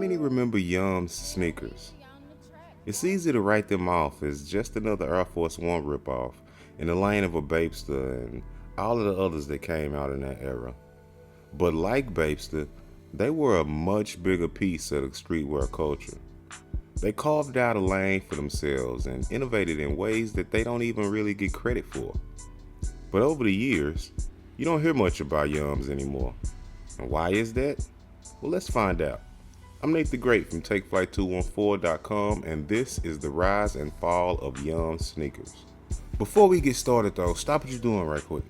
many remember Yum's sneakers? It's easy to write them off as just another Air Force One ripoff in the lane of a Bapesta and all of the others that came out in that era. But like Bapesta, they were a much bigger piece of the streetwear culture. They carved out a lane for themselves and innovated in ways that they don't even really get credit for. But over the years, you don't hear much about Yums anymore. And why is that? Well, let's find out. I'm Nate the Great from TakeFlight214.com, and this is the rise and fall of Yum sneakers. Before we get started though, stop what you're doing right quick.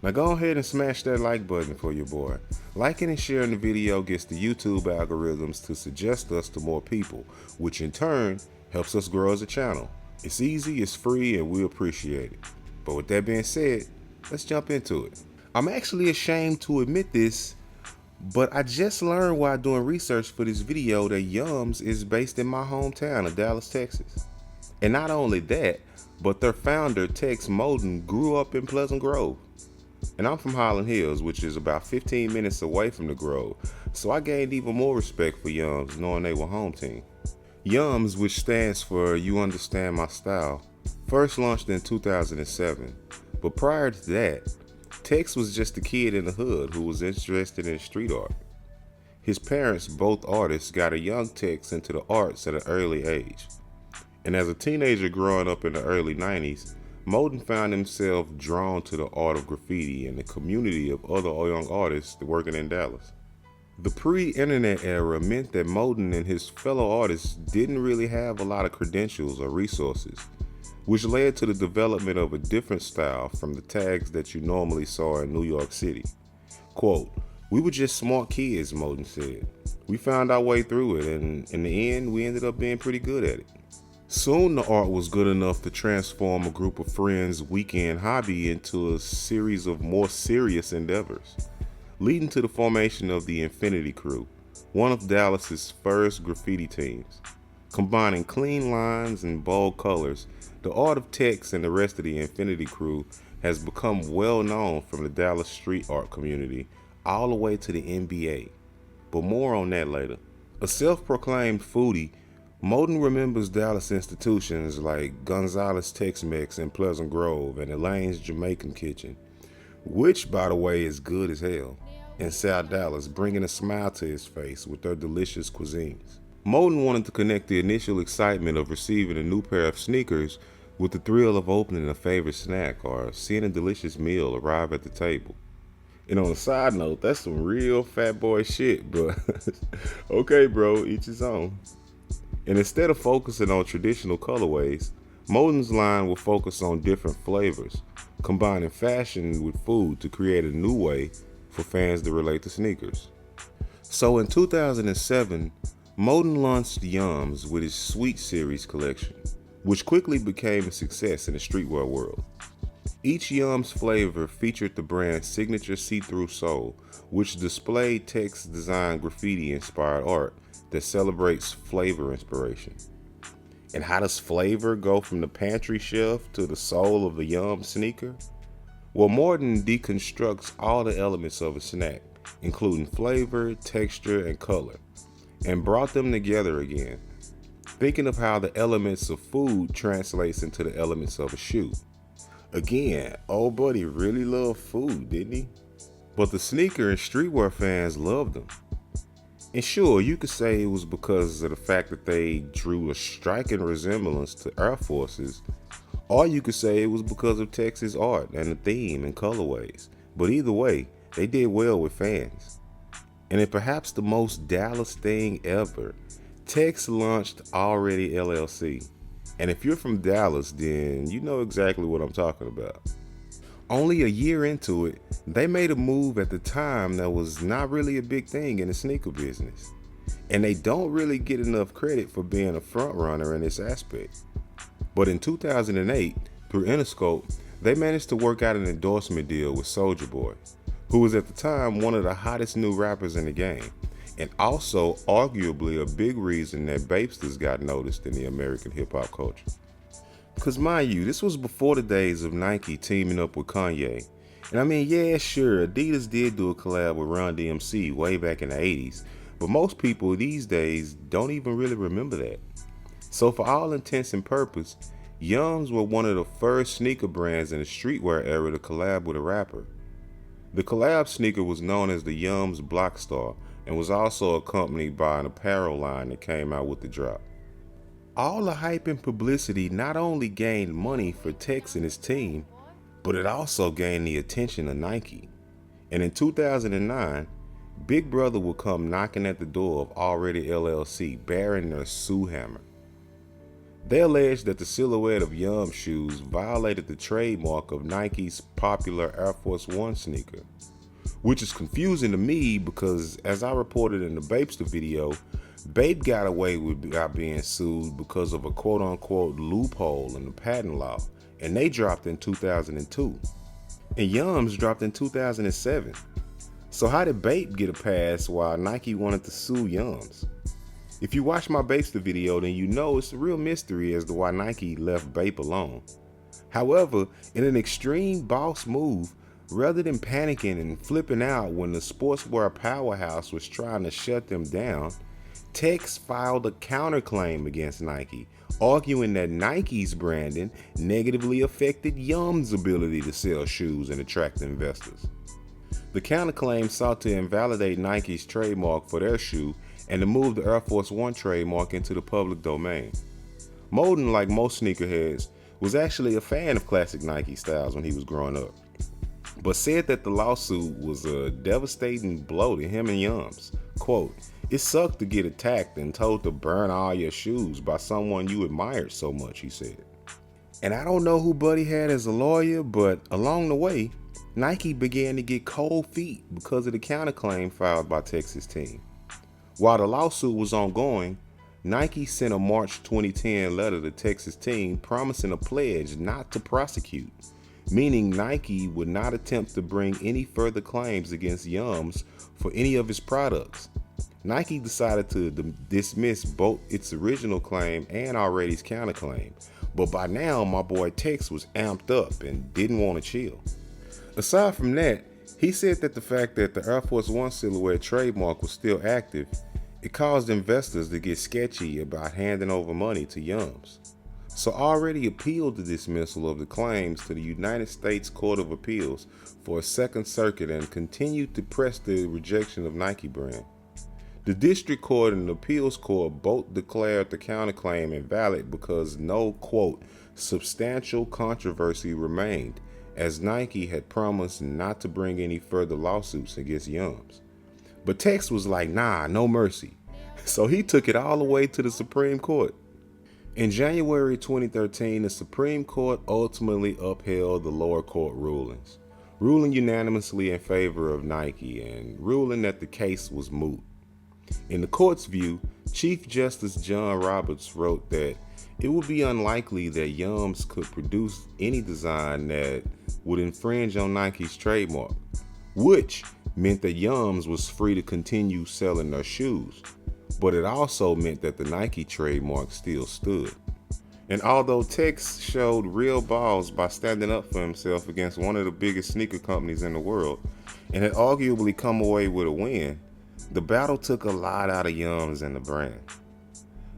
Now go ahead and smash that like button for your boy. Liking and sharing the video gets the YouTube algorithms to suggest us to more people, which in turn helps us grow as a channel. It's easy, it's free, and we appreciate it. But with that being said, let's jump into it. I'm actually ashamed to admit this, but I just learned while doing research for this video that Yums is based in my hometown of Dallas, Texas. And not only that, but their founder, Tex Moden, grew up in Pleasant Grove. And I'm from Highland Hills, which is about 15 minutes away from the Grove, so I gained even more respect for Yums knowing they were home team. Yums, which stands for You Understand My Style, first launched in 2007, but prior to that, Tex was just a kid in the hood who was interested in street art. His parents, both artists, got a young Tex into the arts at an early age. And as a teenager growing up in the early 90s, Moden found himself drawn to the art of graffiti and the community of other young artists working in Dallas. The pre-internet era meant that Moden and his fellow artists didn't really have a lot of credentials or resources, which led to the development of a different style from the tags that you normally saw in New York City. Quote, "We were just smart kids," Moden said. "We found our way through it, and in the end, we ended up being pretty good at it." Soon the art was good enough to transform a group of friends' weekend hobby into a series of more serious endeavors, leading to the formation of the Infinity Crew, one of Dallas's first graffiti teams. Combining clean lines and bold colors, the art of Tex and the rest of the Infinity Crew has become well known from the Dallas street art community all the way to the NBA. But more on that later. A self-proclaimed foodie, Moden remembers Dallas institutions like Gonzalez Tex-Mex in Pleasant Grove and Elaine's Jamaican Kitchen, which, by the way, is good as hell, in South Dallas, bringing a smile to his face with their delicious cuisines. Moden wanted to connect the initial excitement of receiving a new pair of sneakers with the thrill of opening a favorite snack or seeing a delicious meal arrive at the table. And on a side note, that's some real fat boy shit, but okay bro, each his own. And instead of focusing on traditional colorways, Moden's line will focus on different flavors, combining fashion with food to create a new way for fans to relate to sneakers. So in 2007, Moden launched Yums with his Sweet Series collection, which quickly became a success in the streetwear world. Each Yums flavor featured the brand's signature see-through sole, which displayed Tex designed graffiti-inspired art that celebrates flavor inspiration. And how does flavor go from the pantry shelf to the soul of the Yum sneaker? Well, Moden deconstructs all the elements of a snack, including flavor, texture, and color, and brought them together again, thinking of how the elements of food translates into the elements of a shoe. Again, old buddy really loved food, didn't he? But the sneaker and streetwear fans loved them. And sure, you could say it was because of the fact that they drew a striking resemblance to Air Forces, or you could say it was because of Texas art and the theme and colorways. But either way, they did well with fans. And in perhaps the most Dallas thing ever, Tex launched Already LLC. And if you're from Dallas, then you know exactly what I'm talking about. Only a year into it, they made a move at the time that was not really a big thing in the sneaker business. And they don't really get enough credit for being a front runner in this aspect. But in 2008, through Interscope, they managed to work out an endorsement deal with Soulja Boy, who was at the time one of the hottest new rappers in the game, and also arguably a big reason that Bapestas got noticed in the American hip-hop culture. Because mind you, this was before the days of Nike teaming up with Kanye. And I mean, yeah, sure, Adidas did do a collab with Run DMC way back in the 80s, But most people these days don't even really remember that. So for all intents and purpose, Yums were one of the first sneaker brands in the streetwear era to collab with a rapper. The collab sneaker was known as the Yums Blockstar and was also accompanied by an apparel line that came out with the drop. All the hype and publicity not only gained money for Tex and his team, but it also gained the attention of Nike. And in 2009, Big Brother would come knocking at the door of Already LLC bearing their sue hammer. They alleged that the silhouette of Yum shoes violated the trademark of Nike's popular Air Force One sneaker, which is confusing to me because, as I reported in the Bapesta video, Bape got away without being sued because of a quote-unquote loophole in the patent law, and they dropped in 2002. And Yums dropped in 2007. So how did Bape get a pass while Nike wanted to sue Yums? If you watch my Bapesta video, then you know it's a real mystery as to why Nike left Bape alone. However, in an extreme boss move, rather than panicking and flipping out when the sportswear powerhouse was trying to shut them down, Tex filed a counterclaim against Nike, arguing that Nike's branding negatively affected Yum's ability to sell shoes and attract investors. The counterclaim sought to invalidate Nike's trademark for their shoe and to move the Air Force One trademark into the public domain. Molden, like most sneakerheads, was actually a fan of classic Nike styles when he was growing up, but said that the lawsuit was a devastating blow to him and Yums. Quote, "It sucked to get attacked and told to burn all your shoes by someone you admired so much," he said. And I don't know who Buddy had as a lawyer, but along the way, Nike began to get cold feet because of the counterclaim filed by Tex's team. While the lawsuit was ongoing, Nike sent a March 2010 letter to Tex's team promising a pledge not to prosecute, meaning Nike would not attempt to bring any further claims against Yums for any of his products. Nike decided to dismiss both its original claim and Already's counterclaim, but by now my boy Tex was amped up and didn't want to chill. Aside from that, he said that the fact that the Air Force One silhouette trademark was still active, it caused investors to get sketchy about handing over money to Yums. So Already appealed the dismissal of the claims to the United States Court of Appeals for a Second Circuit and continued to press the rejection of Nike brand. The district court and the appeals court both declared the counterclaim invalid because no, quote, substantial controversy remained, as Nike had promised not to bring any further lawsuits against Yums. But Tex was like, nah, no mercy. So he took it all the way to the Supreme Court. In January 2013, the Supreme Court ultimately upheld the lower court rulings, ruling unanimously in favor of Nike and ruling that the case was moot. In the court's view, Chief Justice John Roberts wrote that it would be unlikely that Yums could produce any design that would infringe on Nike's trademark, which meant that Yums was free to continue selling their shoes, but it also meant that the Nike trademark still stood. And although Tex showed real balls by standing up for himself against one of the biggest sneaker companies in the world and had arguably come away with a win, the battle took a lot out of Yums and the brand.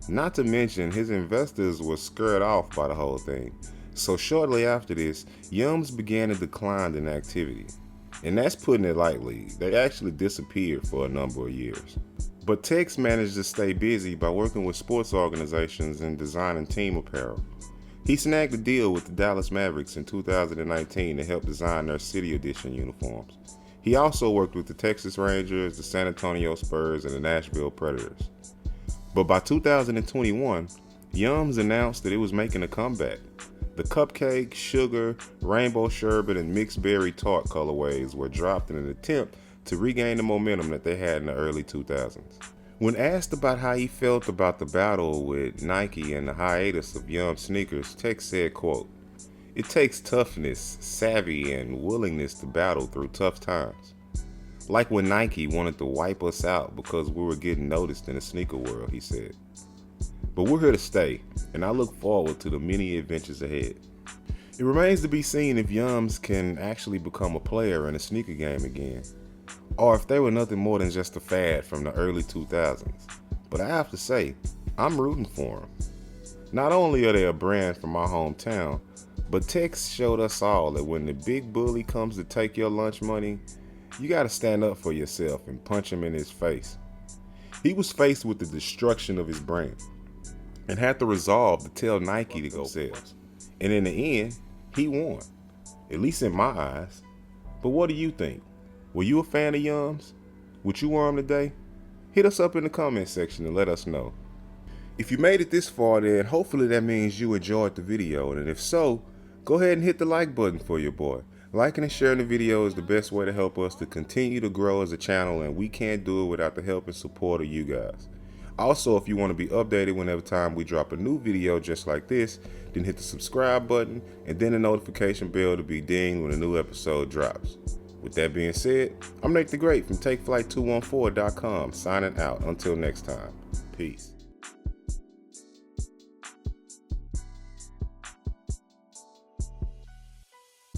Not to mention, his investors were scared off by the whole thing. So shortly after this, Yums began to decline in activity. And that's putting it lightly. They actually disappeared for a number of years. But Tex managed to stay busy by working with sports organizations and designing team apparel. He snagged a deal with the Dallas Mavericks in 2019 to help design their City Edition uniforms. He also worked with the Texas Rangers, the San Antonio Spurs, and the Nashville Predators. But by 2021, Yums announced that it was making a comeback. The cupcake, sugar, rainbow sherbet, and mixed berry tart colorways were dropped in an attempt to regain the momentum that they had in the early 2000s. When asked about how he felt about the battle with Nike and the hiatus of Yums sneakers, Tex said, quote, "It takes toughness, savvy, and willingness to battle through tough times. Like when Nike wanted to wipe us out because we were getting noticed in the sneaker world," he said. But we're here to stay, and I look forward to the many adventures ahead. It remains to be seen if Yums can actually become a player in a sneaker game again, or if they were nothing more than just a fad from the early 2000s. But I have to say, I'm rooting for them. Not only are they a brand from my hometown, but Tex showed us all that when the big bully comes to take your lunch money, you gotta stand up for yourself and punch him in his face. He was faced with the destruction of his brand and had the resolve to tell Nike to go sales. And in the end, he won, at least in my eyes. But what do you think? Were you a fan of Yums? Would you wear them today? Hit us up in the comment section and let us know. If you made it this far, then hopefully that means you enjoyed the video, and if so, go ahead and hit the like button for your boy. Liking and sharing the video is the best way to help us to continue to grow as a channel, and we can't do it without the help and support of you guys. Also, if you want to be updated whenever time we drop a new video just like this, then hit the subscribe button and then the notification bell to be dinged when a new episode drops. With that being said, I'm Nate the Great from TakeFlight214.com signing out. Until next time, peace.